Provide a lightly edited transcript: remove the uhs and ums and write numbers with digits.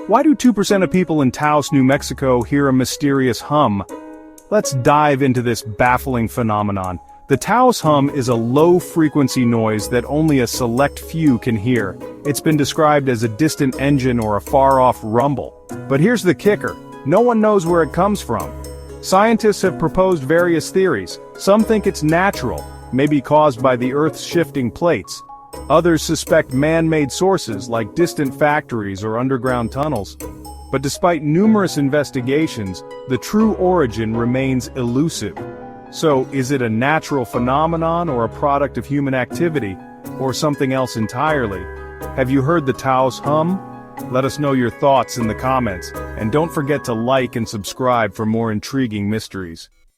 Why do 2% of people in Taos, New Mexico hear a mysterious hum? Let's dive into this baffling phenomenon. The Taos Hum is a low-frequency noise that only a select few can hear. It's been described as a distant engine or a far-off rumble. But here's the kicker: no one knows where it comes from. Scientists have proposed various theories. Some think it's natural, maybe caused by the Earth's shifting plates. Others suspect man-made sources like distant factories or underground tunnels. But despite numerous investigations, the true origin remains elusive. So, is it a natural phenomenon or a product of human activity, or something else entirely? Have you heard the Taos Hum? Let us know your thoughts in the comments, and don't forget to like and subscribe for more intriguing mysteries.